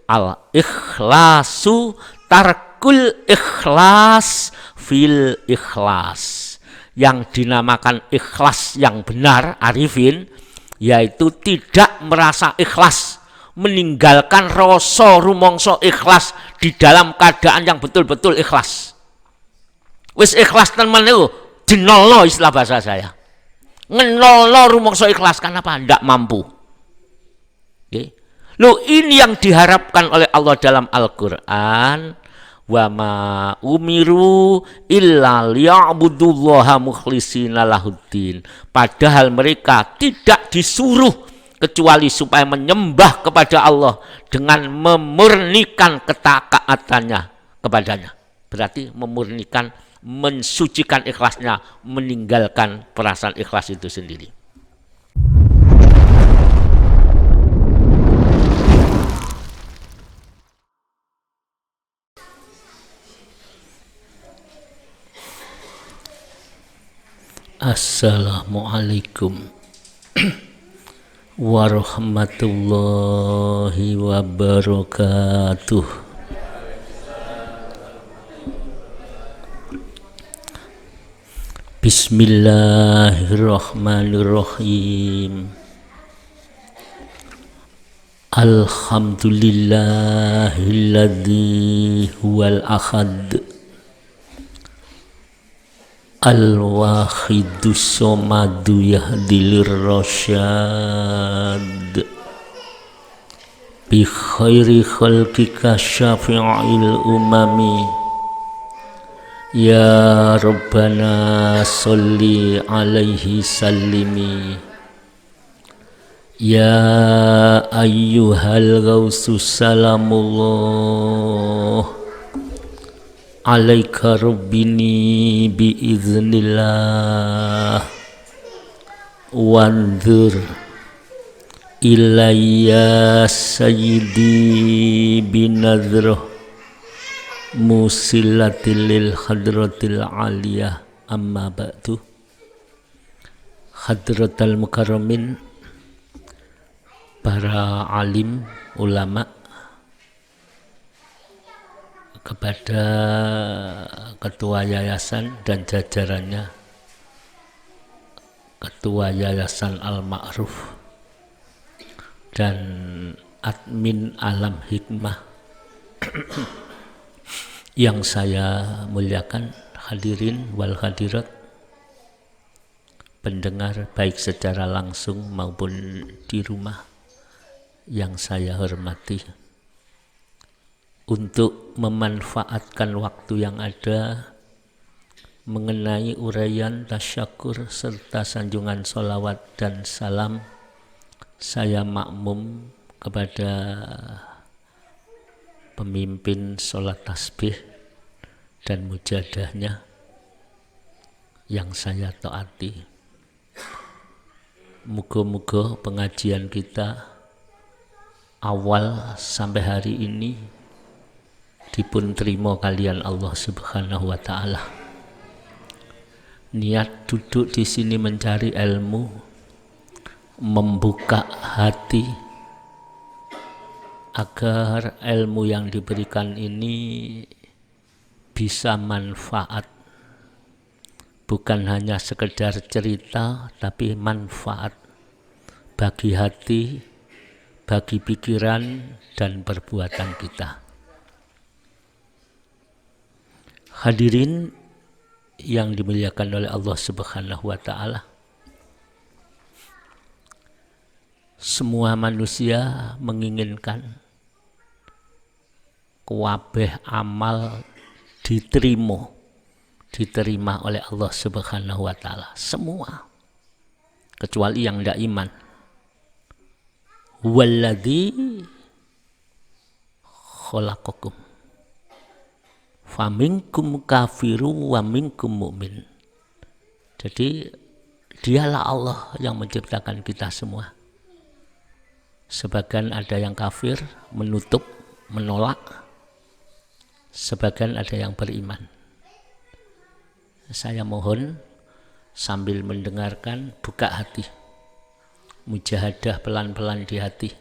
Al ikhlasu tarkul ikhlas fil ikhlas. Yang dinamakan ikhlas yang benar arifin yaitu tidak merasa ikhlas, meninggalkan rasa rumangsa ikhlas di dalam keadaan yang betul-betul ikhlas. Wis ikhlas tenan niku dinolno istilah bahasa saya. Ngenolno rumangsa ikhlas kenapa? Ndak mampu. Okay. Loh, ini yang diharapkan oleh Allah dalam Al-Qur'an. Wa ma umiru illa liya'budullaha mukhlishina lahuddin. Padahal mereka tidak disuruh kecuali supaya menyembah kepada Allah dengan memurnikan ketaatannya kepadanya. Berarti memurnikan, mensucikan ikhlasnya, meninggalkan perasaan ikhlas itu sendiri. Assalamualaikum warahmatullahi wabarakatuh. Bismillahirrahmanirrahim. Alhamdulillahilladzi huwal ahad al-wahidus somadu yahdilir rasyad bi khairi khalqika syafi'il umami ya rabbana sholli alaihi sallimi ya ayyuhal ghausus salamullah alaika rabbini biiznillah wanzur ilayya sayyidi binadroh musilatil lil hadratil aliyah amma ba'du. Hadratal mukarramin, para alim ulama, kepada ketua yayasan dan jajarannya, ketua yayasan Al-Ma'ruf dan admin Alam Hikmah yang saya muliakan, hadirin wal hadirat, pendengar baik secara langsung maupun di rumah yang saya hormati. Untuk memanfaatkan waktu yang ada mengenai uraian tasyakur serta sanjungan sholawat dan salam, saya makmum kepada pemimpin sholat tasbih dan mujadahnya yang saya taati. Moga-moga pengajian kita awal sampai hari ini dipun terima kalian Allah Subhanahu wa taala. Niat duduk di sini mencari ilmu, membuka hati agar ilmu yang diberikan ini bisa manfaat, bukan hanya sekedar cerita tapi manfaat bagi hati, bagi pikiran dan perbuatan kita. Hadirin yang dimuliakan oleh Allah Subhanahu wa taala. Semua manusia menginginkan kabeh amal diterima oleh Allah Subhanahu wa taala, semua kecuali yang tidak iman. Walladzi khalaqakum faminkum kafiru wa minkum mu'min. Jadi dialah Allah yang menciptakan kita semua. Sebagian ada yang kafir, menutup, menolak. Sebagian ada yang beriman. Saya mohon sambil mendengarkan, buka hati, mujahadah pelan-pelan di hati.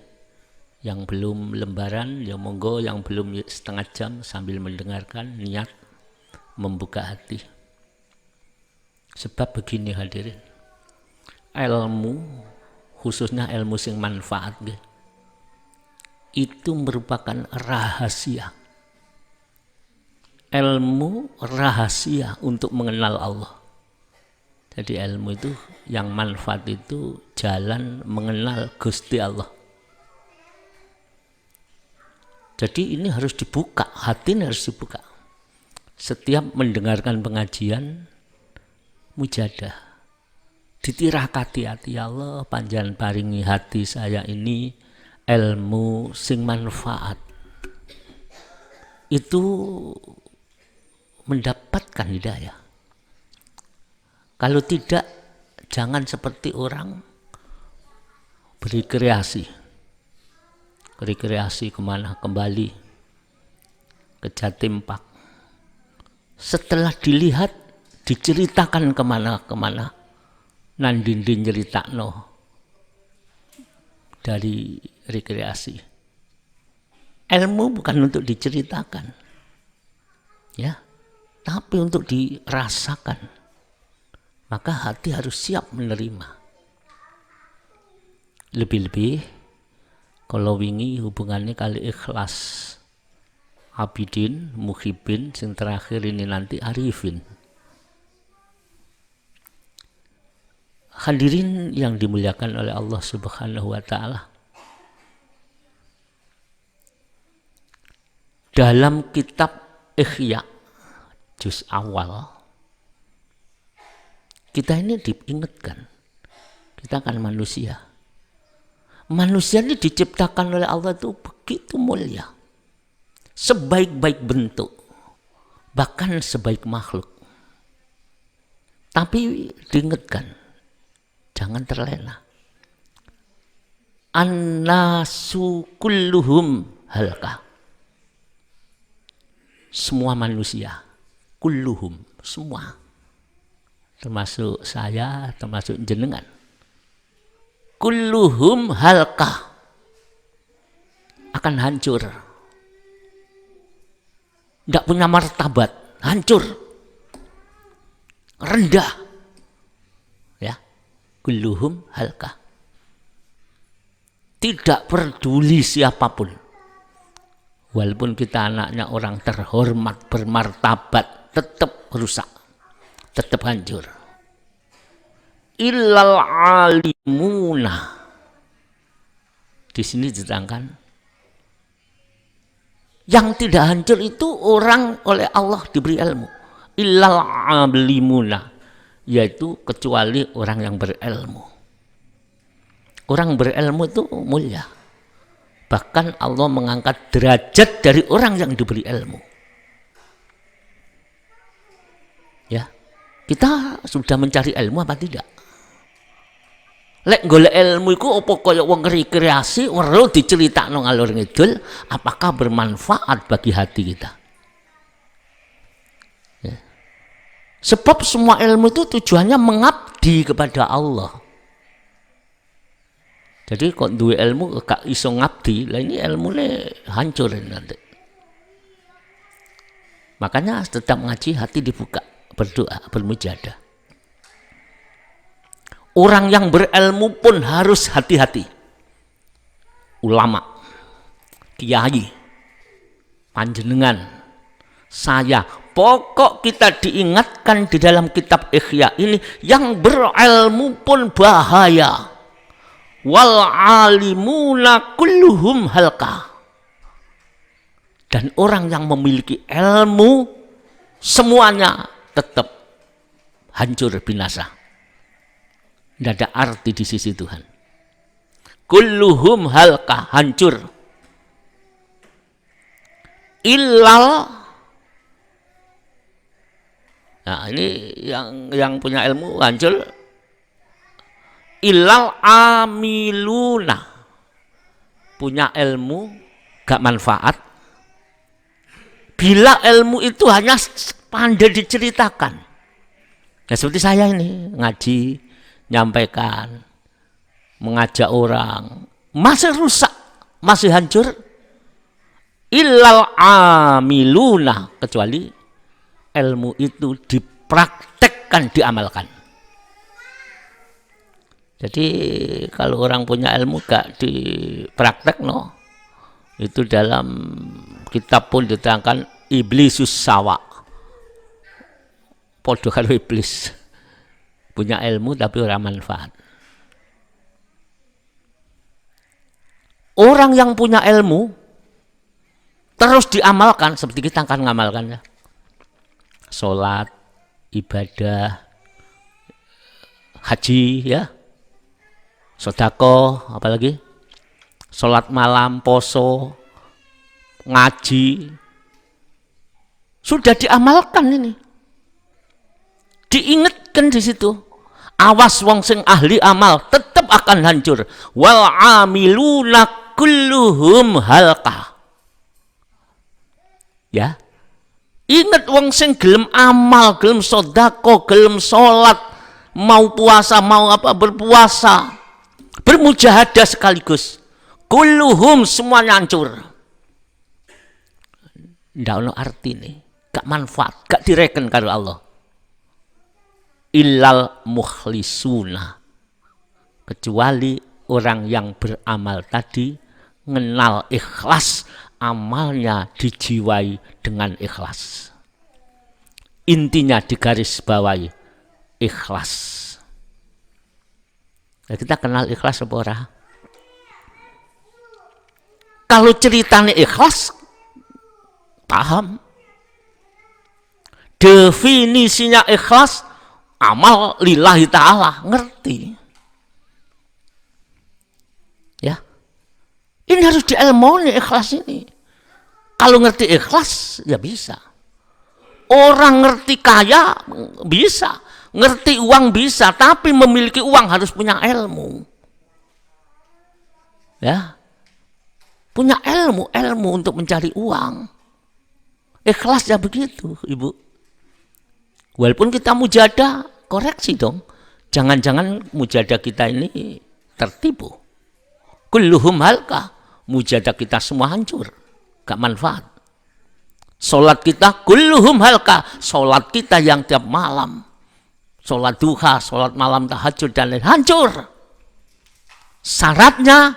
Yang belum lembaran, ya monggo, yang belum setengah jam sambil mendengarkan, niat membuka hati. Sebab begini hadirin, ilmu, khususnya ilmu sing manfaat, itu merupakan rahasia. Ilmu rahasia untuk mengenal Allah. Jadi ilmu itu yang manfaat itu jalan mengenal Gusti Allah. Jadi ini harus dibuka, hati ini harus dibuka. Setiap mendengarkan pengajian, mujadah, ditirakati hati, ya Allah panjenengan paringi hati saya ini ilmu sing manfaat. Itu mendapatkan hidayah. Kalau tidak, jangan seperti orang berrekreasi. Rekreasi kemana? Kembali ke Jatim Park. Setelah dilihat, diceritakan kemana-kemana, nandindin nyeritakno dari rekreasi. Ilmu bukan untuk diceritakan, ya, tapi untuk dirasakan. Maka hati harus siap menerima. Lebih-lebih kalau wingi hubungannya kali ikhlas, abidin, muhibin, yang terakhir ini nanti arifin. Hadirin yang dimuliakan oleh Allah Subhanahu wa Ta'ala, dalam kitab Ihya juz awal, kita ini diingatkan, kita kan manusia. Manusia ini diciptakan oleh Allah itu begitu mulia, sebaik-baik bentuk, bahkan sebaik makhluk. Tapi diingatkan, jangan terlena. An-nasu kulluhum halqa. Semua manusia, kulluhum, semua, termasuk saya, termasuk jenengan, kulluhum halqa, akan hancur, tidak punya martabat, hancur, rendah, ya, kulluhum halqa, tidak peduli siapapun, walaupun kita anaknya orang terhormat, bermartabat, tetap rusak, tetap hancur. Illal alimuna. Di sini diterangkan, yang tidak hancur itu orang oleh Allah diberi ilmu. Illal alimuna, yaitu kecuali orang yang berilmu. Orang berilmu itu mulia. Bahkan Allah mengangkat derajat dari orang yang diberi ilmu. Ya, kita sudah mencari ilmu apa tidak? Lek golek ilmu iku apa kaya wong rekreasi weruh diceritakno ngalor ngidul, apakah bermanfaat bagi hati kita? Ya. Sebab semua ilmu itu tujuannya mengabdi kepada Allah. Jadi kok duwe ilmu gak iso ngabdi, lah ini ilmune hancur nanti. Makanya tetap ngaji, hati dibuka, berdoa, bermujadah. Orang yang berilmu pun harus hati-hati. Ulama, kiai, panjenengan, saya, pokok kita diingatkan di dalam kitab Ihya ini, yang berilmu pun bahaya. Wal alimuna kulluhum halqa. Dan orang yang memiliki ilmu semuanya tetap hancur binasa. Tidak ada arti di sisi Tuhan. Kulluhum halqa, hancur. Illal, nah ini yang punya ilmu hancur. Illal amiluna, punya ilmu gak manfaat. Bila ilmu itu hanya pandai diceritakan. Nah, seperti saya ini ngaji, nyampaikan, mengajak orang, masih rusak masih hancur? Illal amiluna, kecuali ilmu itu dipraktekkan, diamalkan. Jadi kalau orang punya ilmu gak dipraktek, no, itu dalam kitab pun diterangkan iblisus sawa, podo karo iblis, punya ilmu tapi ora manfaat. Orang yang punya ilmu terus diamalkan, seperti kita akan mengamalkannya, sholat, ibadah, haji, ya, sedekah, apalagi sholat malam, poso, ngaji, sudah diamalkan ini, diingatkan di situ. Awas wong sing ahli amal tetap akan hancur. Wal amiluna kulluhum halqa. Ya, ingat wong sing gelem amal, gelem sedekah, gelem sholat, mau puasa, mau apa, berpuasa, bermujahadah sekaligus, kulluhum semuanya hancur. Ndak ono arti nih, gak manfaat, gak direken karo Allah. Illal mukhlisuna, kecuali orang yang beramal tadi mengenal ikhlas, amalnya dijiwai dengan ikhlas. Intinya digaris bawahi ikhlas. Nah, kita kenal ikhlas apa ora? Kalau ceritanya ikhlas, paham. Definisinya ikhlas, amal lillahi ta'ala, ngerti. Ya, ini harus diilmoni ikhlas ini. Kalau ngerti ikhlas, ya bisa. Orang ngerti kaya, bisa. Ngerti uang bisa, tapi memiliki uang harus punya ilmu. Ya, punya ilmu untuk mencari uang. Ikhlas ya begitu, Ibu. Walaupun kita mujadah, koreksi dong. Jangan-jangan mujadah kita ini tertipu. Kulluhum halqa, mujadah kita semua hancur, gak manfaat. Sholat kita kulluhum halqa, sholat kita yang tiap malam, sholat duha, sholat malam tahajud dan lain, hancur. Syaratnya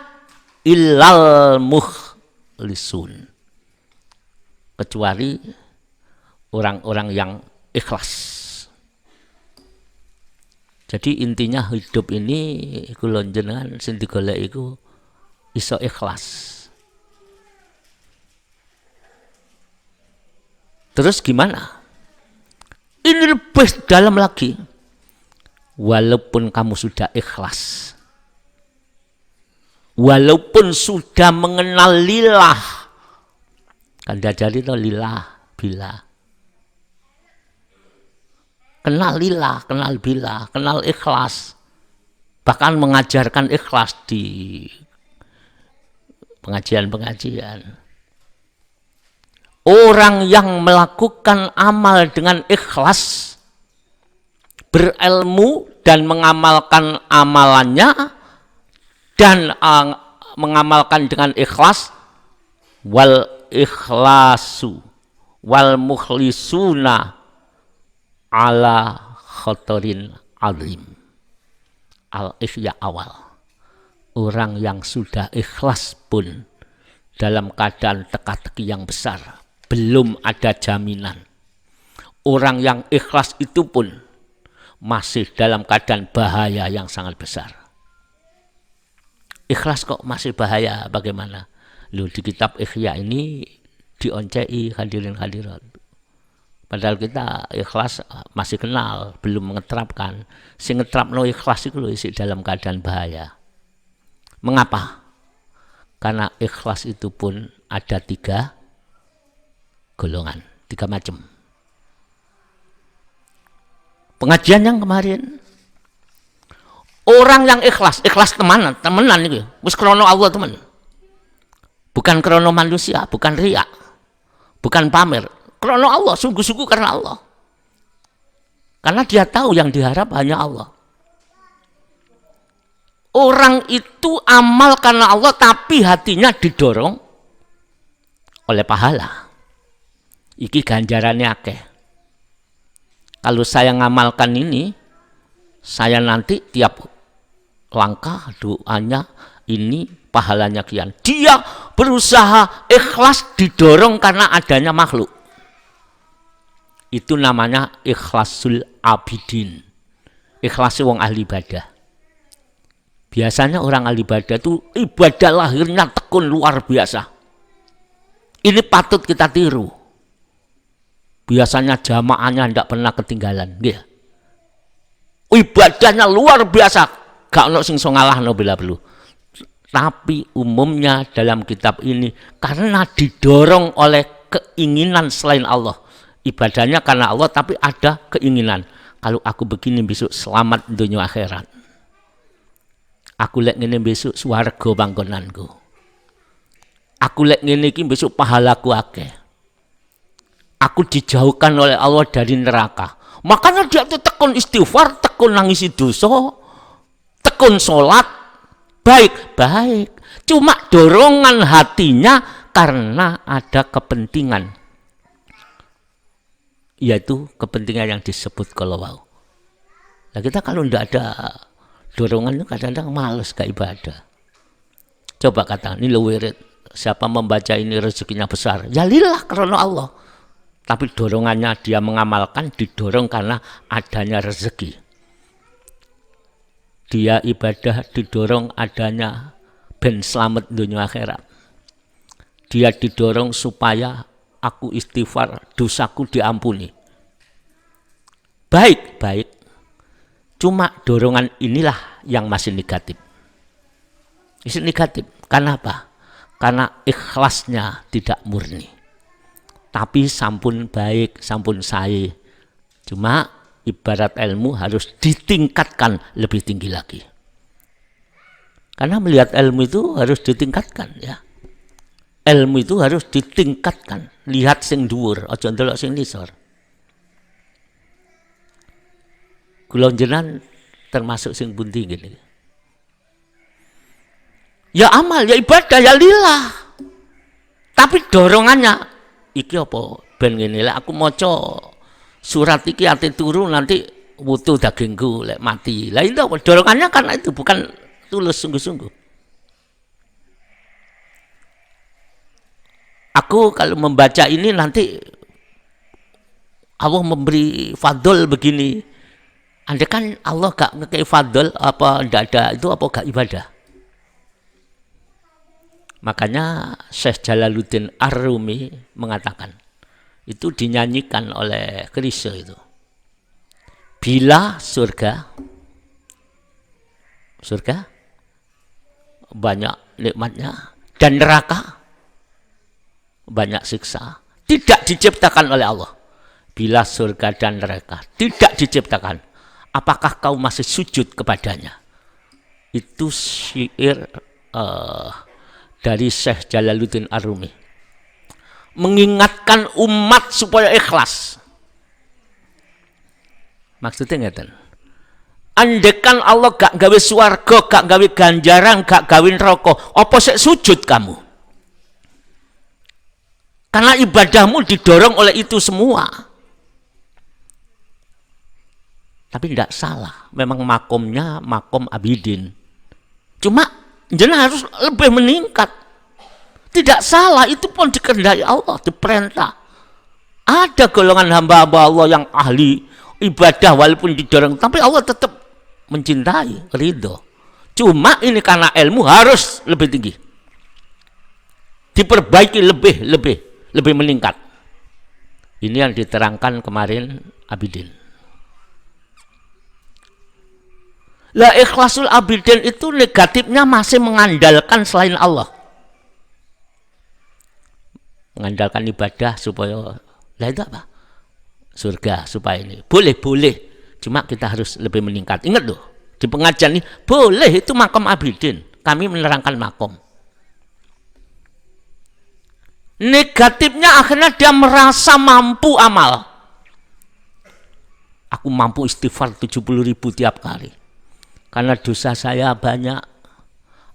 illal mukhlisun, kecuali orang-orang yang ikhlas. Jadi intinya hidup ini kula jenengan sing digolek iku iso ikhlas. Terus gimana? Ini lebih dalam lagi. Walaupun kamu sudah ikhlas, walaupun sudah mengenal lillah, kan dari itu lillah bila. Kenal lillah, kenal billah, kenal ikhlas. Bahkan mengajarkan ikhlas di pengajian-pengajian. Orang yang melakukan amal dengan ikhlas, berilmu dan mengamalkan amalannya, dan mengamalkan dengan ikhlas, wal ikhlasu wal mukhlisuna ala khotorin alim. Al-ikhya awal, orang yang sudah ikhlas pun dalam keadaan teka-teki yang besar, belum ada jaminan. Orang yang ikhlas itu pun masih dalam keadaan bahaya yang sangat besar. Ikhlas kok masih bahaya, bagaimana? Loh, di kitab Ikhya ini dioncei hadirin hadirat. Padahal kita ikhlas masih kenal, belum mengeterapkan. Si ngeterapno ikhlas itu loh isi dalam keadaan bahaya. Mengapa? Karena ikhlas itu pun ada 3 golongan, 3 macam. Pengajian yang kemarin, orang yang ikhlas temenan itu, wis krono Allah teman. Bukan krono manusia, bukan riya, bukan pamer. Krono Allah, sungguh-sungguh karena Allah. Karena dia tahu yang diharap hanya Allah. Orang itu amal karena Allah tapi hatinya didorong oleh pahala. Iki ganjarannya akeh. Kalau saya ngamalkan ini, saya nanti tiap langkah doanya ini pahalanya kian. Dia berusaha ikhlas didorong karena adanya makhluk. Itu namanya ikhlasul abidin. Ikhlas wong ahli ibadah. Biasanya orang ahli ibadah itu ibadah lahirnya tekun luar biasa. Ini patut kita tiru. Biasanya jamaahnya tidak pernah ketinggalan. Dia. Ibadahnya luar biasa. Gak ono sing iso ngalahno bila perlu. Tapi umumnya dalam kitab ini karena didorong oleh keinginan selain Allah. Ibadahnya karena Allah tapi ada keinginan. Kalau aku begini besok selamat dunia akhirat. Aku lek ngene besok swarga panggonanku. Aku lek ngene iki besok pahalaku akeh. Aku dijauhkan oleh Allah dari neraka. Makanya dia itu tekun istighfar, tekun nangisi dosa, tekun sholat, baik. Cuma dorongan hatinya karena ada kepentingan. Yaitu kepentingan yang disebut kalau wow. Nah kita kalau tidak ada dorongan itu kadang-kadang males ke ibadah. Coba kata, ini lo wirid, siapa membaca ini rezekinya besar. Ya lillah karena Allah. Tapi dorongannya dia mengamalkan didorong karena adanya rezeki. Dia ibadah didorong adanya ben selamat dunia akhirat. Dia didorong supaya aku istighfar, dosaku diampuni. Baik. Cuma dorongan inilah yang masih negatif. Masih negatif. Karena apa? Karena ikhlasnya tidak murni. Tapi sampun baik, sampun sae. Cuma ibarat ilmu harus ditingkatkan lebih tinggi lagi. Karena melihat ilmu itu harus ditingkatkan ya. Ilmu itu harus ditingkatkan. Lihat sing dhuwur, aja ndelok sing nisor. Kula jenengan termasuk sing pundi gini. Ya amal, ya ibadah, ya lillah. Tapi dorongannya iki apa? Ben ngene lek aku maca surat iki ati turu nanti wutu dagingku lek mati. Lah itu apa? Dorongannya karena itu bukan tulus sungguh-sungguh. Aku kalau membaca ini nanti Allah memberi fadl begini. Andai kan Allah gak ngekei fadl apa ndak ada itu apa gak ibadah? Makanya Syekh Jalaluddin Ar-Rumi mengatakan itu dinyanyikan oleh Krisya itu. Bila surga banyak nikmatnya dan neraka banyak siksa, tidak diciptakan oleh Allah. Bila surga dan neraka tidak diciptakan, apakah kau masih sujud kepadanya? Itu syair dari Syekh Jalaluddin Ar-Rumi. Mengingatkan umat supaya ikhlas. Maksudnya ngeten. Andekan Allah gak gawe swarga, gak gawe ganjaran, gak gawe neraka, apa sik sujud kamu? Karena ibadahmu didorong oleh itu semua. Tapi tidak salah, memang makomnya makom abidin. Cuma jenengan harus lebih meningkat. Tidak salah, itu pun dikehendaki Allah, diperintah. Ada golongan hamba-hamba Allah yang ahli ibadah walaupun didorong, tapi Allah tetap mencintai, ridho. Cuma ini karena ilmu harus lebih tinggi. Diperbaiki lebih meningkat. Ini yang diterangkan kemarin Abidin. Lah ikhlasul abidin itu negatifnya masih mengandalkan selain Allah. Mengandalkan ibadah supaya lah itu apa? Surga supaya ini. Boleh. Cuma kita harus lebih meningkat. Ingat loh, di pengajian ini boleh itu makom abidin. Kami menerangkan makom. Negatifnya akhirnya dia merasa mampu amal. Aku mampu istighfar 70.000 tiap kali. Karena dosa saya banyak,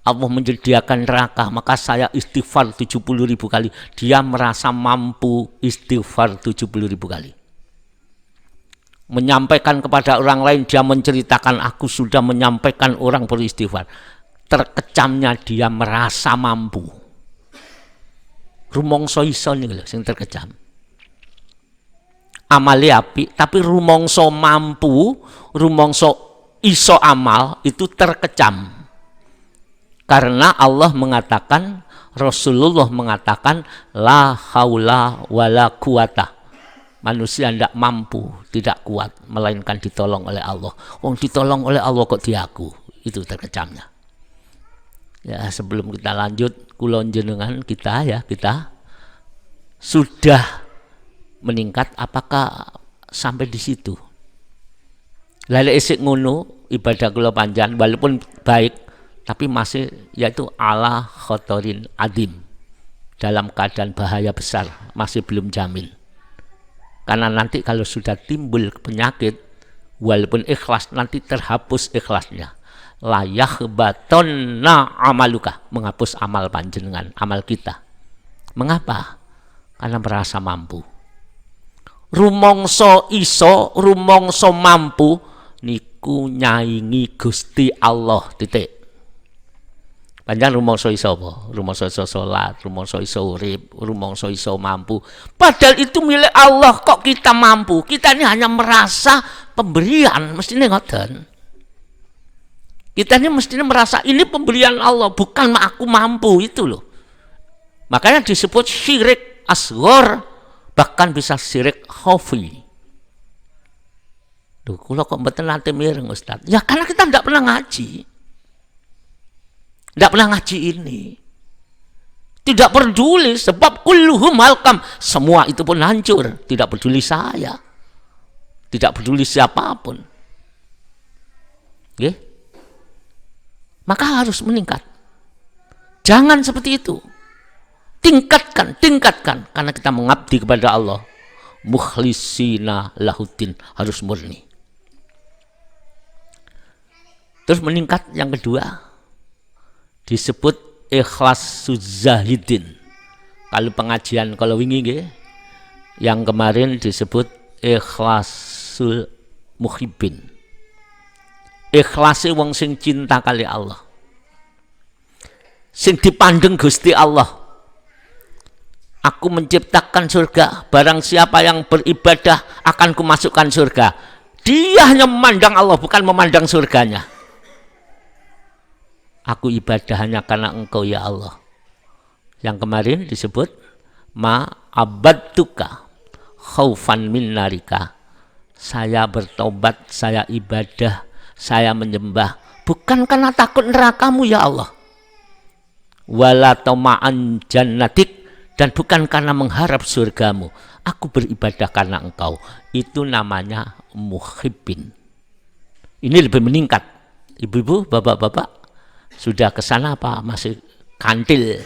Allah menyediakan neraka, maka saya istighfar 70.000 kali. Dia merasa mampu istighfar 70.000 kali. Menyampaikan kepada orang lain, dia menceritakan, aku sudah menyampaikan orang beristighfar. Terkecamnya dia merasa mampu. Rumongso iso nih lho sing terkecam. Amale apik, tapi rumongso mampu, rumongso iso amal itu terkecam. Karena Allah mengatakan, Rasulullah mengatakan, la haula wala quwata. Manusia tidak mampu, tidak kuat, melainkan ditolong oleh Allah. Ditolong oleh Allah kok diaku, itu terkecamnya. Ya, sebelum kita lanjut, kulon jenengan kita sudah meningkat, apakah sampai di situ? Lalu isik ngono, ibadah kula panjang, walaupun baik, tapi masih yaitu ala khotorin adim, dalam keadaan bahaya besar, masih belum jamin. Karena nanti kalau sudah timbul penyakit, walaupun ikhlas nanti terhapus ikhlasnya. Layah batonna amaluka, menghapus amal panjenengan, amal kita. Mengapa? Karena merasa mampu. Rumongso iso, rumongso mampu, niku nyaingi Gusti Allah, titik. Panjang rumongso iso apa? Rumongso iso sholat, rumongso iso urip, rumongso iso mampu. Padahal itu milik Allah, kok kita mampu? Kita ini hanya merasa pemberian, mestinya ngoten. Kita ini mestinya merasa ini pemberian Allah, bukan aku mampu, itu loh. Makanya disebut syirik asghar, bahkan bisa syirik khafi. Duh, kula kok mboten nate mireng Ustaz. Ya karena kita tidak pernah ngaji. Tidak pernah ngaji ini. Tidak peduli, sebab kulluhum halkam, semua itu pun hancur. Tidak peduli saya, tidak peduli siapapun. Okay? Maka harus meningkat. Jangan seperti itu. Tingkatkan, karena kita mengabdi kepada Allah. Mukhlisina lahuddin, harus murni. Terus meningkat yang kedua, disebut ikhlas suzahidin. Kalau pengajian kalau wingi nggih, yang kemarin disebut ikhlasul muhibbin. Ikhlase wong sing cinta kali Allah, sing dipandeng Gusti Allah. Aku menciptakan surga, barang siapa yang beribadah akan kumasukkan surga. Dia hanya memandang Allah, bukan memandang surganya. Aku ibadah hanya karena Engkau ya Allah. Yang kemarin disebut ma'abadtuka khaufan min narika. Saya bertobat, saya ibadah, saya menyembah bukan karena takut nerakamu ya Allah. Wala tama'an jannatik, dan bukan karena mengharap surgamu. Aku beribadah karena Engkau. Itu namanya muhibbin. Ini lebih meningkat. Ibu-ibu, bapak-bapak, sudah ke sana apa masih kantil?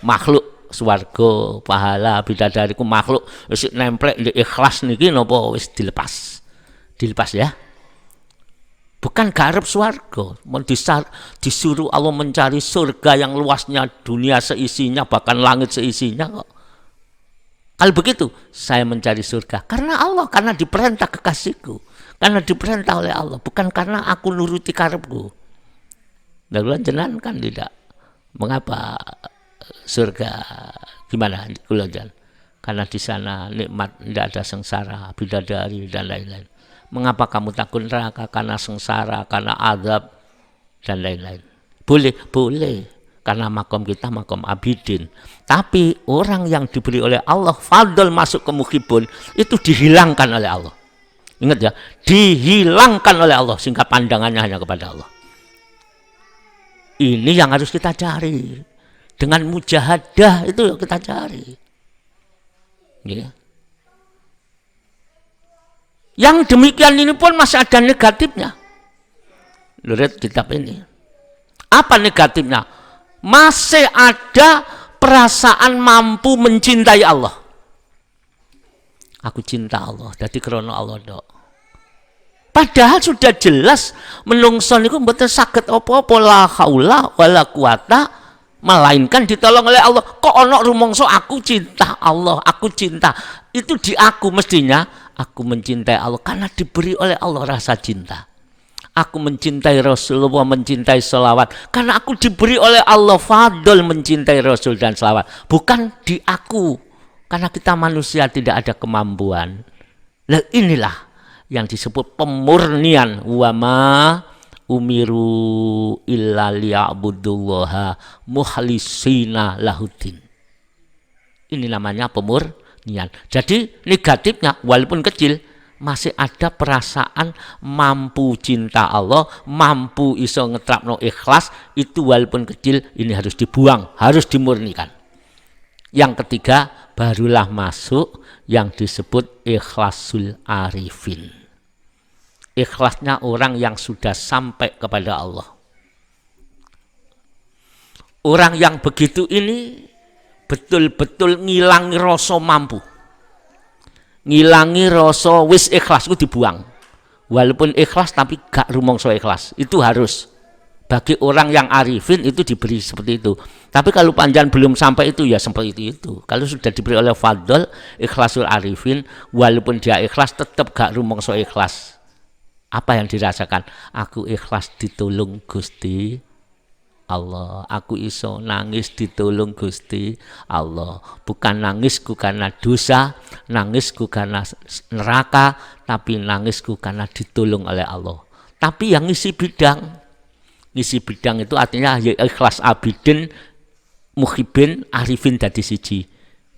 Makhluk swarga, pahala, bidadariku makhluk wis nemplek di ikhlas niki napa wis dilepas? Dilepas ya. Bukan garap swarga, disuruh Allah mencari surga yang luasnya dunia seisinya, bahkan langit seisinya kok. Kalau begitu, saya mencari surga karena Allah, karena diperintah kekasihku, karena diperintah oleh Allah, bukan karena aku nuruti karepku. Lalu jenengan kan tidak. Mengapa surga? Gimana kulanjan? Karena di sana nikmat, tidak ada sengsara, bidadari dan lain-lain. Mengapa kamu takut neraka? Karena sengsara, karena azab dan lain-lain. Boleh, karena makom kita makom abidin. Tapi orang yang diberi oleh Allah fadl masuk ke muhibun itu dihilangkan oleh Allah. Ingat ya, dihilangkan oleh Allah sehingga pandangannya hanya kepada Allah. Ini yang harus kita cari. Dengan mujahadah itu kita cari. Ya. Yang demikian ini pun masih ada negatifnya. Lihat kitab ini. Apa negatifnya? Masih ada perasaan mampu mencintai Allah. Aku cinta Allah, jadi krono Allah dok. Padahal sudah jelas menungso niku mboten saged apa-apa, la haula wala quwata, melainkan ditolong oleh Allah. Kok ana rumangsa aku cinta Allah, aku cinta. Itu di aku, mestinya aku mencintai Allah karena diberi oleh Allah rasa cinta. Aku mencintai Rasulullah, mencintai selawat karena aku diberi oleh Allah fadl mencintai Rasul dan selawat, bukan di aku, karena kita manusia tidak ada kemampuan. Nah, inilah yang disebut pemurnian, wa ma umiru illa liya'budullaha mukhlisina lahuddin. Ini namanya pemurnian. Jadi negatifnya walaupun kecil masih ada perasaan mampu cinta Allah, mampu iso ngetrapno ikhlas, itu walaupun kecil ini harus dibuang, harus dimurnikan. Yang ketiga barulah masuk yang disebut ikhlasul arifin. Ikhlasnya orang yang sudah sampai kepada Allah. Orang yang begitu ini betul-betul ngilangi rasa mampu, ngilangi rasa wis ikhlas, itu dibuang. Walaupun ikhlas tapi gak rumangsa ikhlas, itu harus. Bagi orang yang arifin itu diberi seperti itu. Tapi kalau panjang belum sampai itu ya seperti itu. Kalau sudah diberi oleh fadl ikhlasul arifin, walaupun dia ikhlas tetap gak rumangsa ikhlas. Apa yang dirasakan? Aku ikhlas ditolong Gusti Allah, aku iso nangis ditolong Gusti Allah. Bukan nangisku karena dosa, nangisku karena neraka, tapi nangisku karena ditolong oleh Allah. Tapi yang ngisi bidang itu artinya ya ikhlas abidin, muhibin, arifin dadi siji.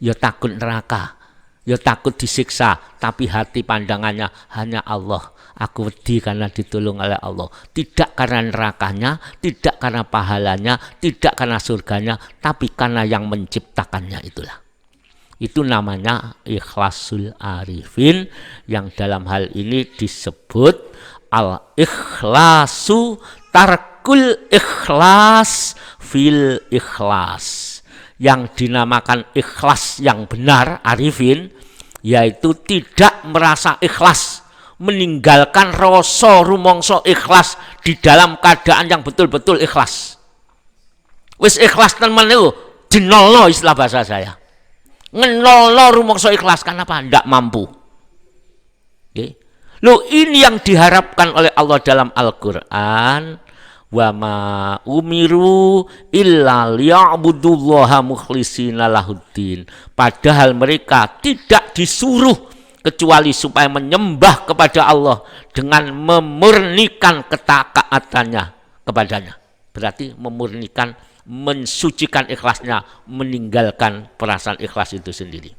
Ya takut neraka, ya takut disiksa, tapi hati pandangannya hanya Allah. Aku wedi karena ditolong oleh Allah, tidak karena nerakanya, tidak karena pahalanya, tidak karena surganya, tapi karena yang menciptakannya. Itulah, itu namanya ikhlasul arifin, yang dalam hal ini disebut al ikhlasu tarkul ikhlas fil ikhlas. Yang dinamakan ikhlas yang benar arifin, yaitu tidak merasa ikhlas, meninggalkan rasa rumangsa ikhlas di dalam keadaan yang betul-betul ikhlas. Wis ikhlas tenan niku dinolno, istilah bahasa saya. Ngenolno rumangsa ikhlas karena apa? Ndak mampu. Oke. Loh, ini yang diharapkan oleh Allah dalam Al-Qur'an. Wa ma umiru illa liya'budullaha mukhlisina lahuddin. Padahal mereka tidak disuruh kecuali supaya menyembah kepada Allah dengan memurnikan ketakaatannya kepadanya. Berarti memurnikan, mensucikan ikhlasnya, meninggalkan perasaan ikhlas itu sendiri.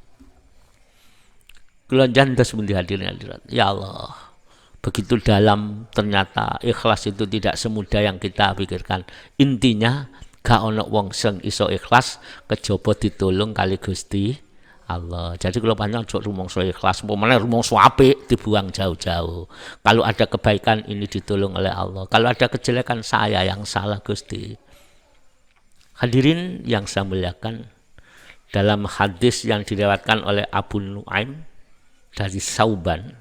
Kula jantos pundi hadirin hadirat. Ya Allah, begitu dalam ternyata ikhlas itu tidak semudah yang kita pikirkan. Intinya gak ono wong sing iso ikhlas kejaba ditulung kali Gusti Allah. Jadi kalau panjang jok rumangsa ikhlas, umpamane rumangsa apik dibuang jauh-jauh. Kalau ada kebaikan ini ditolong oleh Allah. Kalau ada kejelekan saya yang salah Gusti. Hadirin yang saya muliakan, dalam hadis yang diriwayatkan oleh Abu Nuaim dari Sauban,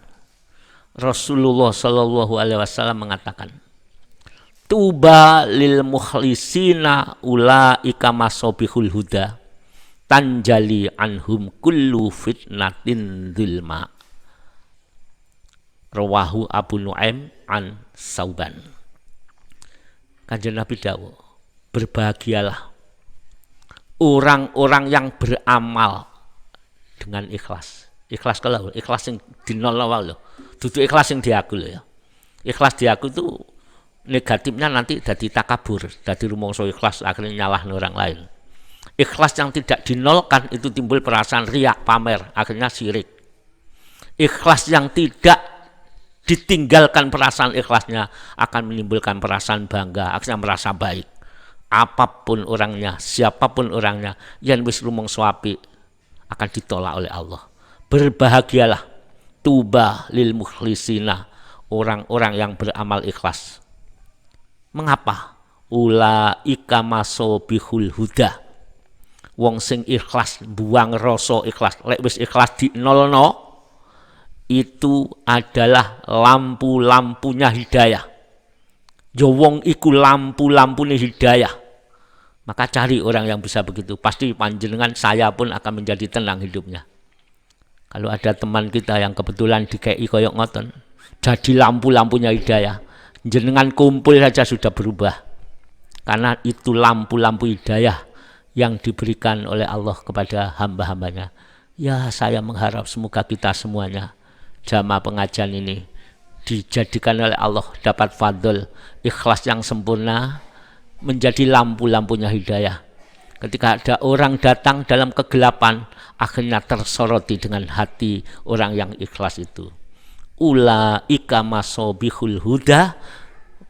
Rasulullah Shallallahu Alaihi Wasallam mengatakan, tuba lil mukhlisina ulaika masobihul huda tanjali anhum kullu fitnatin dzulma. Rawahu Abu Nuaim an Sauban. Kanjeng Nabi dawuh, berbahagialah orang-orang yang beramal dengan ikhlas. Ikhlas kalau ikhlas yang dinolno wae lho. Dudu ikhlas yang diaku lho ya. Ikhlas diaku itu negatifnya nanti dadi takabur, dadi rumangsa ikhlas akhirnya nyalahno orang lain. Ikhlas yang tidak dinolkan itu timbul perasaan riak, pamer, akhirnya syirik. Ikhlas yang tidak ditinggalkan perasaan ikhlasnya akan menimbulkan perasaan bangga, akhirnya merasa baik. Apapun orangnya, siapapun orangnya, yang wis rumangsa apik akan ditolak oleh Allah. Berbahagialah, tuba lil mukhlisina, orang-orang yang beramal ikhlas. Mengapa? Ulaika masobihul huda. Wong sing ikhlas buang rasa ikhlas, lek wis ikhlas dinolno, itu adalah lampu-lampunya hidayah. Yo wong iku lampu-lampune hidayah. Maka cari orang yang bisa begitu. Pasti panjenengan, saya pun akan menjadi tenang hidupnya. Kalau ada teman kita yang kebetulan dikei koyok ngoten, jadi lampu-lampunya hidayah, jenengan kumpul saja sudah berubah. Karena itu lampu-lampu hidayah yang diberikan oleh Allah kepada hamba-hambanya. Ya, saya mengharap semoga kita semuanya jamaah pengajian ini dijadikan oleh Allah dapat fadl, ikhlas yang sempurna, menjadi lampu-lampunya hidayah. Ketika ada orang datang dalam kegelapan, akhirnya tersoroti dengan hati orang yang ikhlas itu. Ulaika masobihul huda,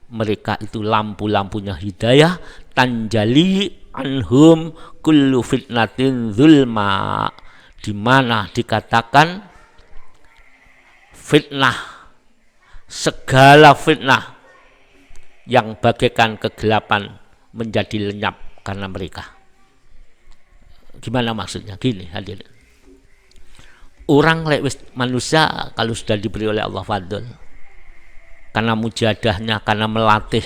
mereka itu lampu-lampunya hidayah. Tanjali anhum kullu fitnatin zulma, di mana dikatakan fitnah, segala fitnah yang bagaikan kegelapan menjadi lenyap karena mereka. Gimana maksudnya? Gini hadirin, orang manusia kalau sudah diberi oleh Allah fadl, karena mujadahnya, karena melatih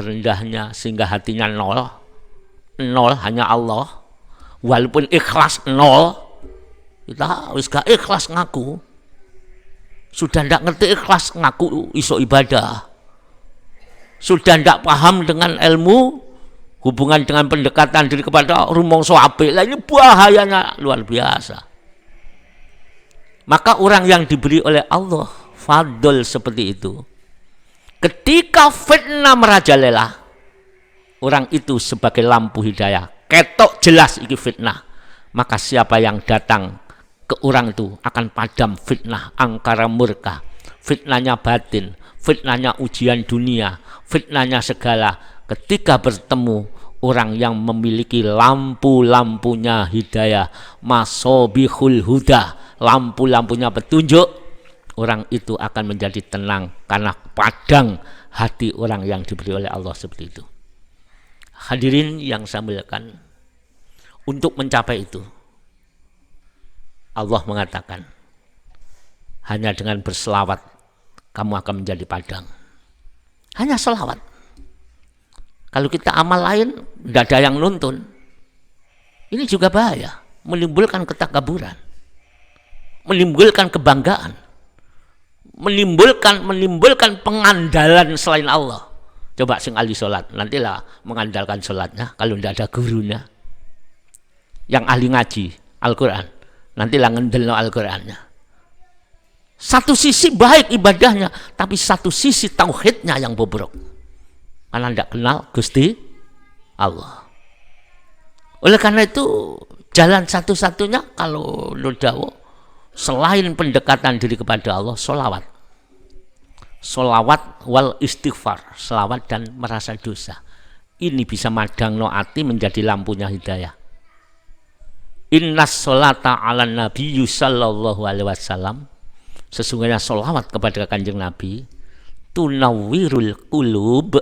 rendahnya, sehingga hatinya nol, hanya Allah, walaupun ikhlas nol, kita wis gak ikhlas ngaku, sudah ndak ngerti ikhlas ngaku iso ibadah, sudah ndak paham dengan ilmu hubungan dengan pendekatan diri kepada rumangsa apik. Lah ini bahayanya luar biasa. Maka orang yang diberi oleh Allah fadl seperti itu, ketika fitnah merajalela, orang itu sebagai lampu hidayah, ketok jelas iki fitnah, maka siapa yang datang ke orang itu akan padam fitnah angkara murka, fitnahnya batin, fitnahnya ujian dunia, fitnahnya segala. Ketika bertemu orang yang memiliki lampu-lampunya hidayah, masobihul huda, lampu-lampunya petunjuk, orang itu akan menjadi tenang karena padang hati orang yang diberi oleh Allah seperti itu. Hadirin yang saya muliakan, untuk mencapai itu Allah mengatakan hanya dengan berselawat kamu akan menjadi padang. Hanya selawat. Kalau kita amal lain tidak ada yang nuntun, ini juga bahaya, menimbulkan ketakaburan, menimbulkan kebanggaan, menimbulkan pengandalan selain Allah. Coba sing ahli sholat, nantilah mengandalkan sholatnya kalau tidak ada gurunya. Yang ahli ngaji Al-Quran, nantilah ngendelno Al-Qurannya. Satu sisi baik ibadahnya, tapi satu sisi tauhidnya yang bobrok, karena tidak kenal Gusti Allah. Oleh karena itu jalan satu-satunya kalau Nudawo, selain pendekatan diri kepada Allah, solawat wal istighfar, selawat dan merasa dosa. Ini bisa madang no ati menjadi lampunya hidayah. Innas sholata ala nabi sallallahu alaihi wasallam, sesungguhnya solawat kepada kanjeng Nabi, tunawwirul qulub,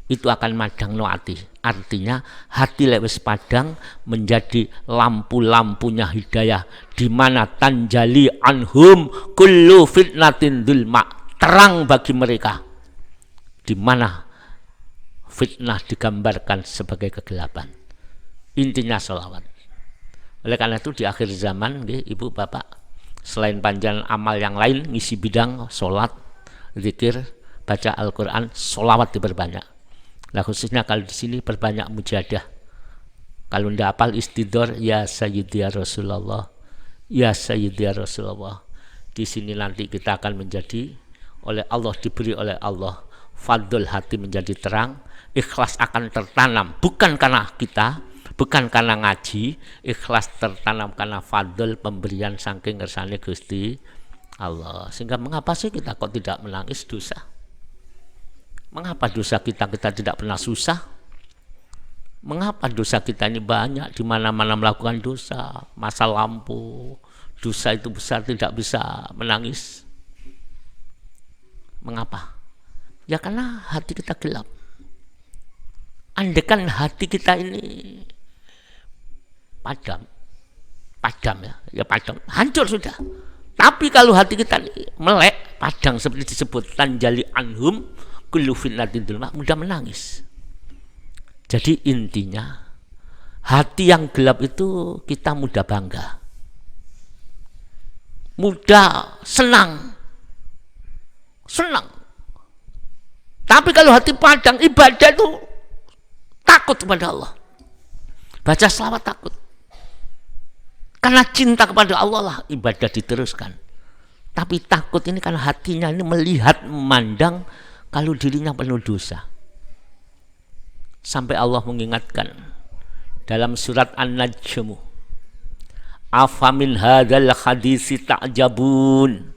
itu akan madang no ati. Artinya hati lewes padang menjadi lampu-lampunya hidayah, di mana tanjali anhum kullu fitnatin dzulma, terang bagi mereka di mana fitnah digambarkan sebagai kegelapan. Intinya sholawat. Oleh karena itu di akhir zaman, ibu bapak, selain panjang amal yang lain, ngisi bidang sholat, zikir, baca Al-Quran, sholawat diperbanyak. Nah khususnya kalau di sini perbanyak mujadah. Kalau ndak hafal istidor, ya sayyidi ya Rasulullah, ya sayyidi ya Rasulullah. Di sini nanti kita akan menjadi oleh Allah, diberi oleh Allah fadl, hati menjadi terang, ikhlas akan tertanam, bukan karena kita, bukan karena ngaji, ikhlas tertanam karena fadl pemberian saking ngersane Gusti Allah. Sehingga mengapa sih kita kok tidak menangis dosa? Mengapa dosa kita tidak pernah susah? Mengapa dosa kita ini banyak, di mana-mana melakukan dosa, masa lampu, dosa itu besar tidak bisa menangis? Mengapa? Ya karena hati kita gelap. Andaikan hati kita ini padam ya, hancur sudah. Tapi kalau hati kita melek, padang seperti disebut tanjali anhum kullu fitnatin dzulmah, mudah menangis. Jadi intinya hati yang gelap itu kita mudah bangga, mudah senang. Tapi kalau hati padang, ibadah itu takut kepada Allah. Baca selawat takut. Karena cinta kepada Allah lah ibadah diteruskan. Tapi takut ini karena hatinya ini melihat, memandang kalau dirinya penuh dosa. Sampai Allah mengingatkan dalam surat An-Najm, afamin hadzal hadisi ta'jabun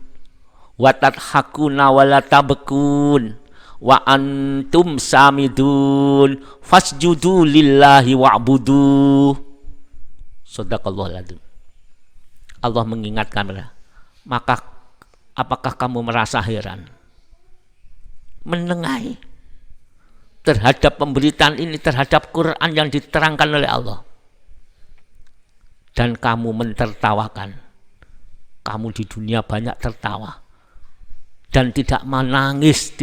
wa tadhakuna wa la tabkun wa antum samidun fasjudu lillahi wa'budu. Shadaqallahul adzim. Allah mengingatkan mereka, maka apakah kamu merasa heran, menengahi terhadap pemberitaan ini, terhadap Quran yang diterangkan oleh Allah, dan kamu mentertawakan? Kamu di dunia banyak tertawa dan tidak menangis,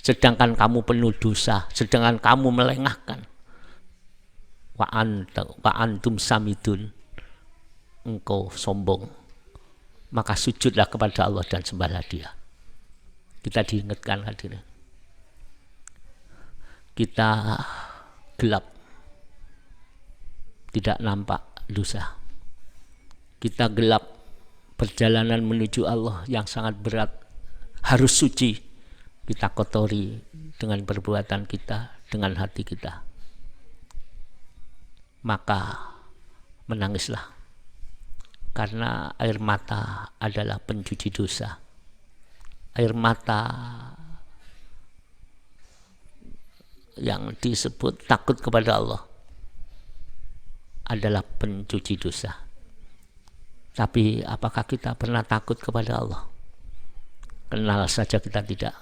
sedangkan kamu penuh dosa, sedangkan kamu melengahkan. Wa antum samidun, engkau sombong, maka sujudlah kepada Allah dan sembahlah Dia. Kita diingatkan hadirin, kita gelap, tidak nampak dosa. Kita gelap, perjalanan menuju Allah yang sangat berat, harus suci, kita kotori dengan perbuatan kita, dengan hati kita. Maka menangislah, karena air mata adalah pencuci dosa. Air mata yang disebut takut kepada Allah adalah pencuci dosa. Tapi apakah kita pernah takut kepada Allah? Kenal saja kita tidak.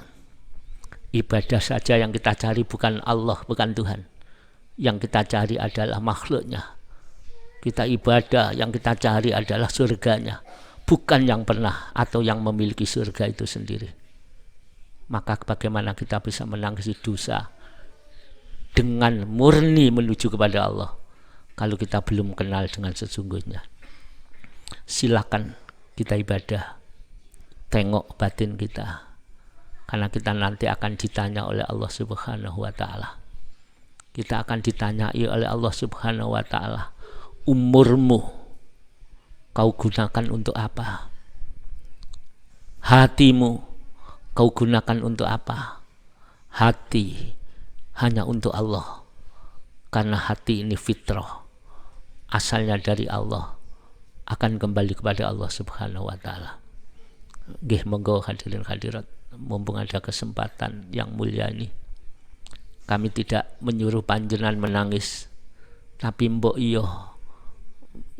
Ibadah saja yang kita cari bukan Allah, bukan Tuhan. Yang kita cari adalah makhluknya. Kita ibadah, yang kita cari adalah surganya, bukan yang pernah atau yang memiliki surga itu sendiri. Maka bagaimana kita bisa menangisi dosa dengan murni menuju kepada Allah kalau kita belum kenal dengan sesungguhnya? Silakan kita ibadah, tengok batin kita, karena kita nanti akan ditanya oleh Allah Subhanahu wa Ta'ala. Kita akan ditanyai oleh Allah Subhanahu wa Ta'ala, umurmu kau gunakan untuk apa? Hatimu kau gunakan untuk apa? Hati hanya untuk Allah, karena hati ini fitrah, asalnya dari Allah, akan kembali kepada Allah Subhanahu wa Ta'ala. Nggih, monggo hadirin hadirat, mumpung ada kesempatan yang mulia ini, kami tidak menyuruh panjenengan menangis, tapi mbok iyo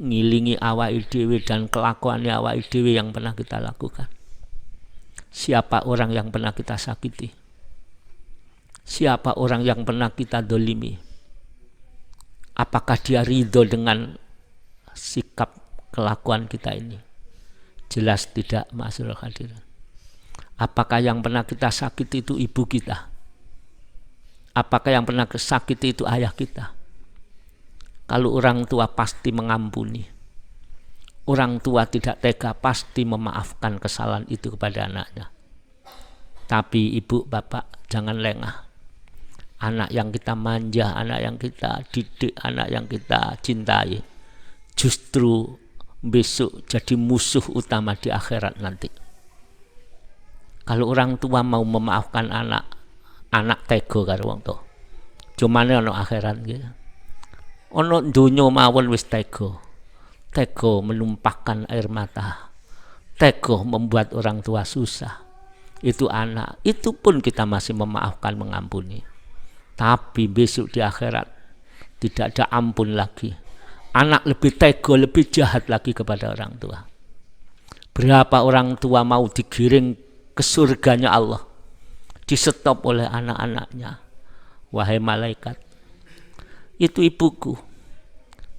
ngilingi awake dhewe dan kelakuannya awake dhewe yang pernah kita lakukan. Siapa orang yang pernah kita sakiti? Siapa orang yang pernah kita dolimi? Apakah dia ridho dengan sikap kelakuan kita ini? Jelas tidak, ma'asyiral hadirin. Apakah yang pernah kita sakiti itu ibu kita? Apakah yang pernah sakiti itu ayah kita? Kalau orang tua pasti mengampuni. Orang tua tidak tega, pasti memaafkan kesalahan itu kepada anaknya. Tapi ibu bapak jangan lengah. Anak yang kita manja, anak yang kita didik, anak yang kita cintai, justru besok jadi musuh utama di akhirat nanti. Kalau orang tua mau memaafkan anak, anak tego karo wong tuwa. Cumane ana akhirat gitu. Ana donya mawon wis tego. Tego menumpahkan air mata. Tego membuat orang tua susah. Itu anak, itu pun kita masih memaafkan, mengampuni. Tapi besok di akhirat tidak ada ampun lagi. Anak lebih tego, lebih jahat lagi kepada orang tua. Berapa orang tua mau digiring ke surganya Allah, disetop oleh anak-anaknya. Wahai malaikat, itu ibuku,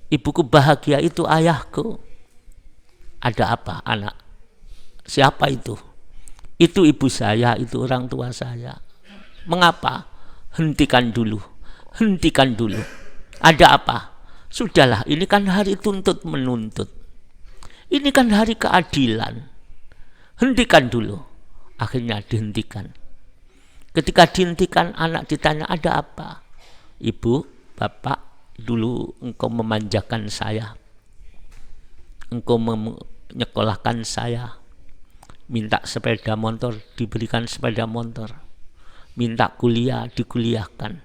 ibuku bahagia, itu ayahku. Ada apa anak? Siapa itu? Itu ibu saya, itu orang tua saya. Mengapa? Hentikan dulu. Hentikan dulu. Ada apa? Sudahlah, ini kan hari tuntut menuntut. Ini kan hari keadilan. Hentikan dulu. Akhirnya dihentikan. Ketika dihentikan, anak ditanya, ada apa? Ibu, bapak, dulu engkau memanjakan saya. Engkau menyekolahkan saya. Minta sepeda motor, diberikan sepeda motor. Minta kuliah, dikuliahkan.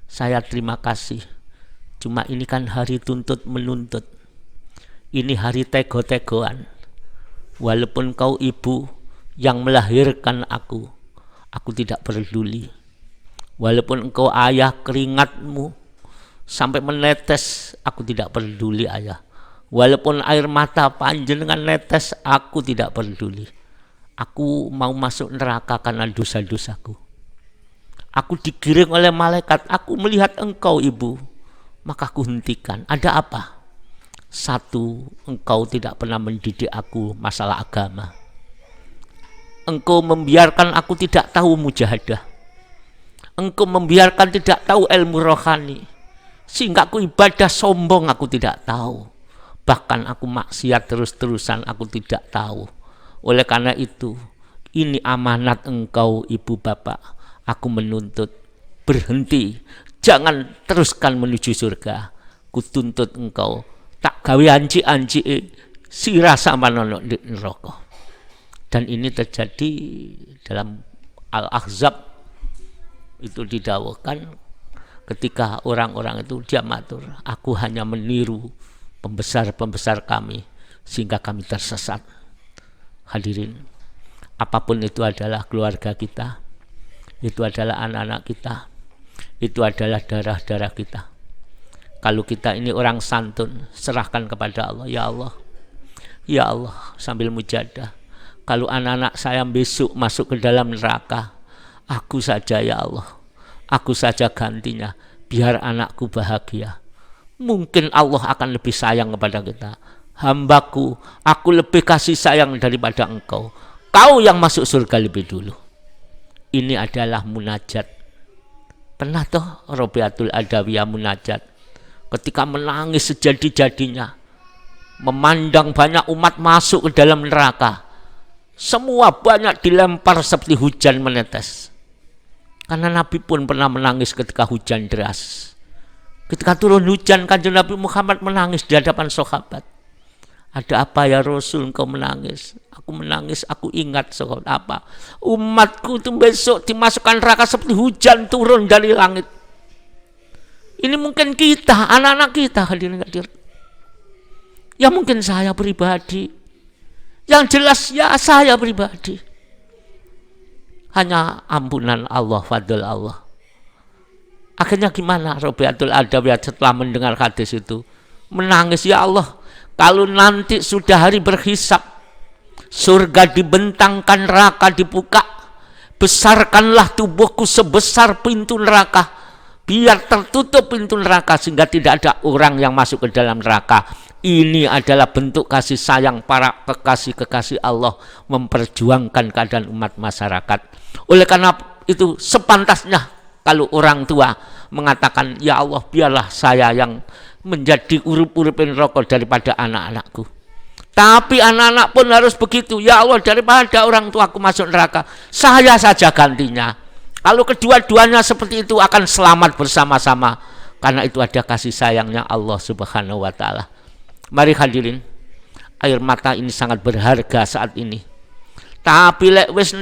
Saya terima kasih. Cuma ini kan hari tuntut menuntut. Ini hari tego-tegoan. Walaupun kau ibu yang melahirkan aku tidak peduli. Walaupun engkau ayah, keringatmu sampai menetes, aku tidak peduli ayah. Walaupun air mata panjenengan netes, aku tidak peduli. Aku mau masuk neraka karena dosa-dosaku. Aku digiring oleh malaikat, aku melihat engkau ibu, maka aku hentikan. Ada apa? Satu, engkau tidak pernah mendidik aku masalah agama. Engkau membiarkan aku tidak tahu mujahadah. Engkau membiarkan tidak tahu ilmu rohani. Sehingga aku ibadah sombong, aku tidak tahu. Bahkan aku maksiat terus-terusan, aku tidak tahu. Oleh karena itu, ini amanat engkau ibu bapak. Aku menuntut, berhenti. Jangan teruskan menuju surga. Kutuntut engkau, tak gawe anci-anci sirah sama nono di neraka. Dan ini terjadi dalam Al-Ahzab. Itu didawahkan ketika orang-orang itu dia matur, aku hanya meniru pembesar-pembesar kami sehingga kami tersesat. Hadirin, apapun itu adalah keluarga kita, itu adalah anak-anak kita, itu adalah darah-darah kita. Kalau kita ini orang santun, serahkan kepada Allah. Ya Allah, ya Allah, sambil mujadah, kalau anak-anak saya besok masuk ke dalam neraka, aku saja ya Allah, aku saja gantinya, biar anakku bahagia. Mungkin Allah akan lebih sayang kepada kita. Hambaku, aku lebih kasih sayang daripada engkau. Kau yang masuk surga lebih dulu. Ini adalah munajat. Pernah toh Robiatul Adawiyah munajat ketika menangis sejadi-jadinya, memandang banyak umat masuk ke dalam neraka. Semua banyak dilempar seperti hujan menetes. Karena Nabi pun pernah menangis ketika hujan deras. Ketika turun hujan, Kanjeng Nabi Muhammad menangis di hadapan sahabat. Ada apa ya Rasul, engkau menangis? Aku menangis, aku ingat sahabat apa? Umatku itu besok dimasukkan neraka seperti hujan turun dari langit. Ini mungkin kita, anak-anak kita hadirin hadir. Ya mungkin saya pribadi. Yang jelas ya saya pribadi. Hanya ampunan Allah, fadl Allah. Akhirnya gimana Robiatul Adawiyah setelah mendengar hadis itu? Menangis, ya Allah, kalau nanti sudah hari berhisab, surga dibentangkan, neraka dibuka, besarkanlah tubuhku sebesar pintu neraka, biar tertutup pintu neraka sehingga tidak ada orang yang masuk ke dalam neraka. Ini adalah bentuk kasih sayang para kekasih-kekasih Allah memperjuangkan keadaan umat masyarakat. Oleh karena itu sepantasnya kalau orang tua mengatakan, ya Allah, biarlah saya yang menjadi urup-urupin rokok daripada anak-anakku. Tapi anak-anak pun harus begitu. Ya Allah, daripada orang tuaku masuk neraka, saya saja gantinya. Kalau kedua-duanya seperti itu akan selamat bersama-sama. Karena itu ada kasih sayangnya Allah Subhanahu wa ta'ala. Mari hadirin, air mata ini sangat berharga saat ini. Tapi lek wis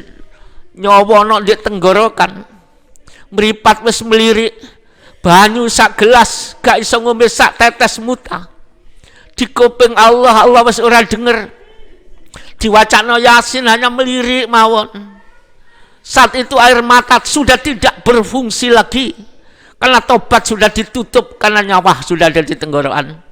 nyawana di tenggorokan, meripat wis melirik, banyu sak gelas gak iso ngombe sak tetes muta. Di kuping Allah wis ora denger. Diwacana Yasin hanya melirik mawon. Saat itu air mata sudah tidak berfungsi lagi. Karena tobat sudah ditutup, karena nyawa sudah ada di tenggorokan.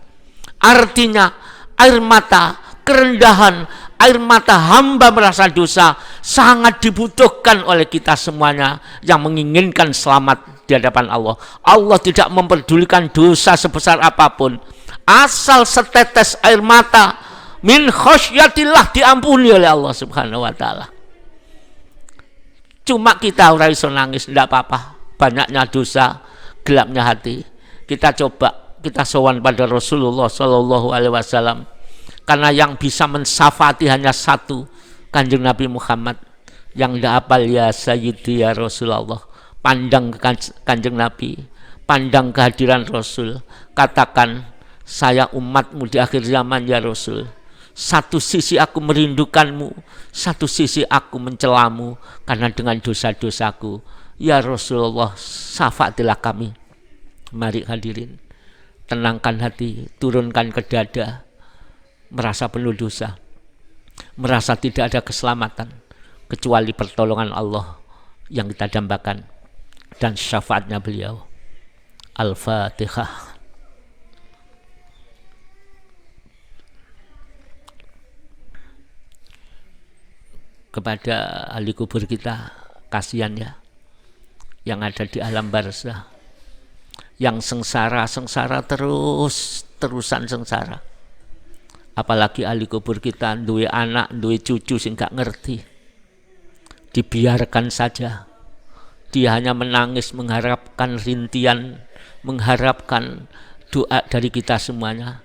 Artinya air mata, kerendahan, air mata hamba merasa dosa sangat dibutuhkan oleh kita semuanya yang menginginkan selamat di hadapan Allah. Allah tidak memperdulikan dosa sebesar apapun. Asal setetes air mata min khosyatillah, diampuni oleh Allah Subhanahu wa taala. Cuma kita ora iso nangis, ndak apa-apa. Banyaknya dosa, gelapnya hati. Kita coba, kita sowan pada Rasulullah Shallallahu alaihi wasallam. Karena yang bisa mensafati hanya satu, Kanjeng Nabi Muhammad. Yang ndak apal ya Sayyidi ya Rasulullah. Pandang ke Kanjeng Nabi, pandang kehadiran Rasul. Katakan, saya umatmu di akhir zaman ya Rasul. Satu sisi aku merindukanmu, satu sisi aku mencelamu karena dengan dosa-dosaku. Ya Rasulullah, syafatilah kami. Mari hadirin, tenangkan hati, turunkan ke dada. Merasa penuh dosa, merasa tidak ada keselamatan kecuali pertolongan Allah yang kita dambakan dan syafaatnya beliau. Al-Fatihah. Kepada ahli kubur kita, kasihan ya, yang ada di alam barzah, yang sengsara terusan sengsara. Apalagi ahli kubur kita duwe anak, duwe cucu sing gak ngerti, dibiarkan saja. Dia hanya menangis mengharapkan rintian, mengharapkan doa dari kita semuanya.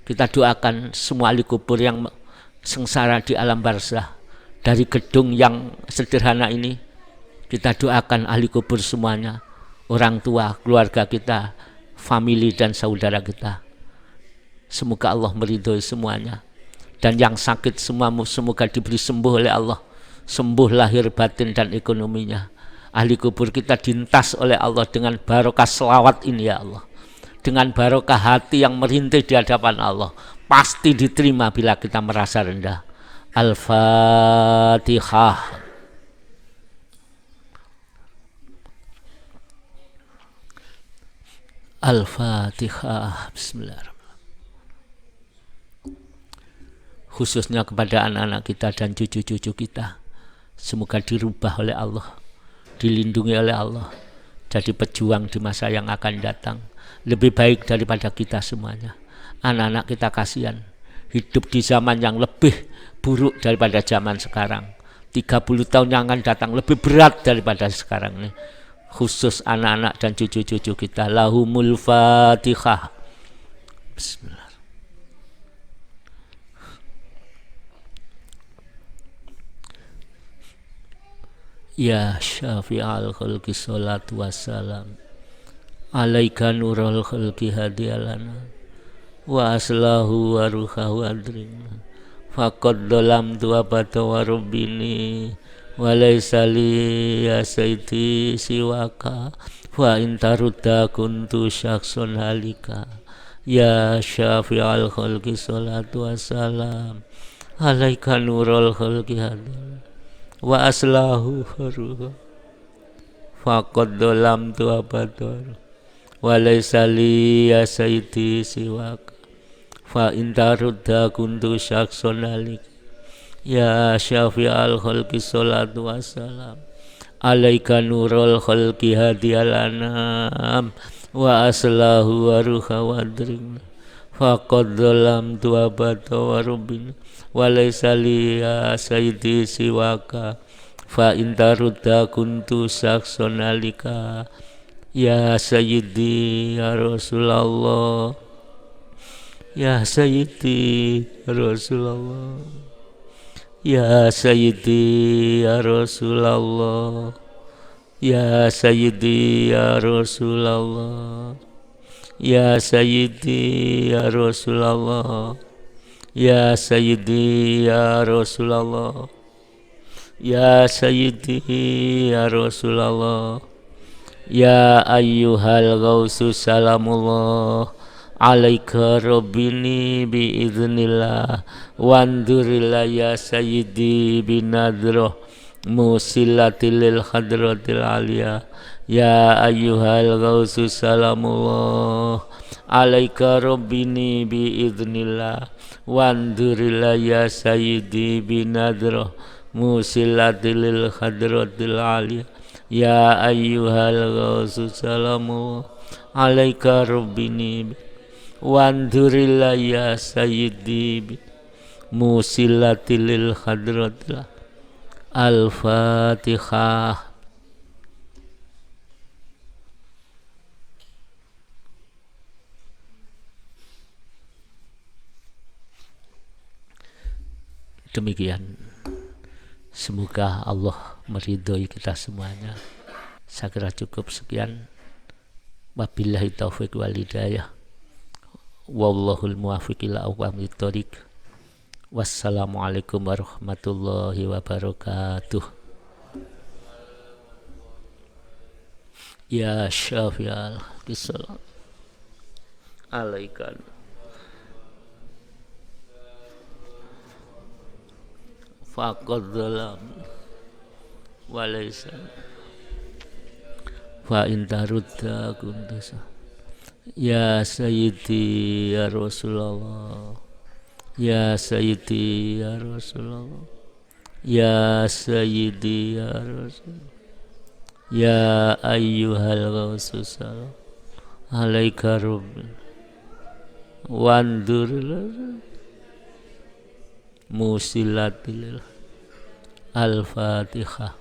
Kita doakan semua ahli kubur yang sengsara di alam barzah. Dari gedung yang sederhana ini, kita doakan ahli kubur semuanya, orang tua, keluarga kita, famili dan saudara kita. Semoga Allah meridhoi semuanya. Dan yang sakit semua semoga diberi sembuh oleh Allah. Sembuh lahir batin dan ekonominya. Ahli kubur kita dintas oleh Allah dengan barokah selawat ini ya Allah. Dengan barokah hati yang merintih di hadapan Allah. Pasti diterima bila kita merasa rendah. Al-Fatihah. Al-Fatihah. Bismillahirrahmanirrahim. Khususnya kepada anak-anak kita dan cucu-cucu kita, semoga dirubah oleh Allah, dilindungi oleh Allah, jadi pejuang di masa yang akan datang, lebih baik daripada kita semuanya. Anak-anak kita kasihan, hidup di zaman yang lebih buruk daripada zaman sekarang. 30 tahun yang akan datang lebih berat daripada sekarang nih. Khusus anak-anak dan cucu-cucu kita. Lahumul Fatihah. Bismillah. Ya syafi'al khalqi salatu wassalam. Alaika nurul khalqi hadiyalana. Wa aslahu wa ruhahu adrina. Faqad dalam tu abata wa rabbini wa laysa li ya sayyidi siwaka wa intarudda kuntu syakhsun halika. Ya syafi'al khalqi salatu wassalam. Alaika nurul khalqi hadil wa aslahu haruha. Faqad dalam tu abata wa laysa li ya sayyidi siwaka fa intarudda kuntu syakhsun alik. Ya syafi'al khalqi salatu wassalam. Alaika nurul khalqi hadiyalanam wa aslahu wa ruha wadring. Faqad dalam tu abata wa rabbin wa laysa li ya sayyidi siwaka fa intarudda kuntu syakhsun alika. Ya sayyidi ya Rasulullah, ya Sayyidi ya Rasulullah, ya Sayyidi ya Rasulullah, ya Sayyidi ya Rasulullah, ya Sayyidi ya Rasulullah, ya Sayyidi ya Rasulullah, ya Sayyidi ya Rasulullah, ya ayyuhal ghausu salamullah. Alaika rabbini biiznillah wandurillah ya sayyidi binadroh musilatil hadratil aliyah. Ya ayyuhal ghausu salamullah. Alaika rabbini biiznillah wandurillah ya sayyidi binadroh musilatil hadratil aliyah. Ya ayyuhal ghausu salamullah. Alaika rabbini wandurillah ya sayyidi musilatil hadratil. Al-Fatihah. Demikian. Semoga Allah meridhoi kita semuanya. Saya kira cukup sekian. Wabillahi taufiq wal hidayah. Wallahul muwaffiq ila aqwamit thoriq. Wassalamualaikum warahmatullahi wabarakatuh. Ya syafi'al kissalam alaikan faqad zalam walaysa fa in tarudda kuntusa. Ya sayyidi ya Rasulullah, ya sayyidi ya Rasulullah, ya sayyidi ya Rasulullah, ya ayyuhal ghausus alaika rabbi wandur musilatil. Al-Fatihah.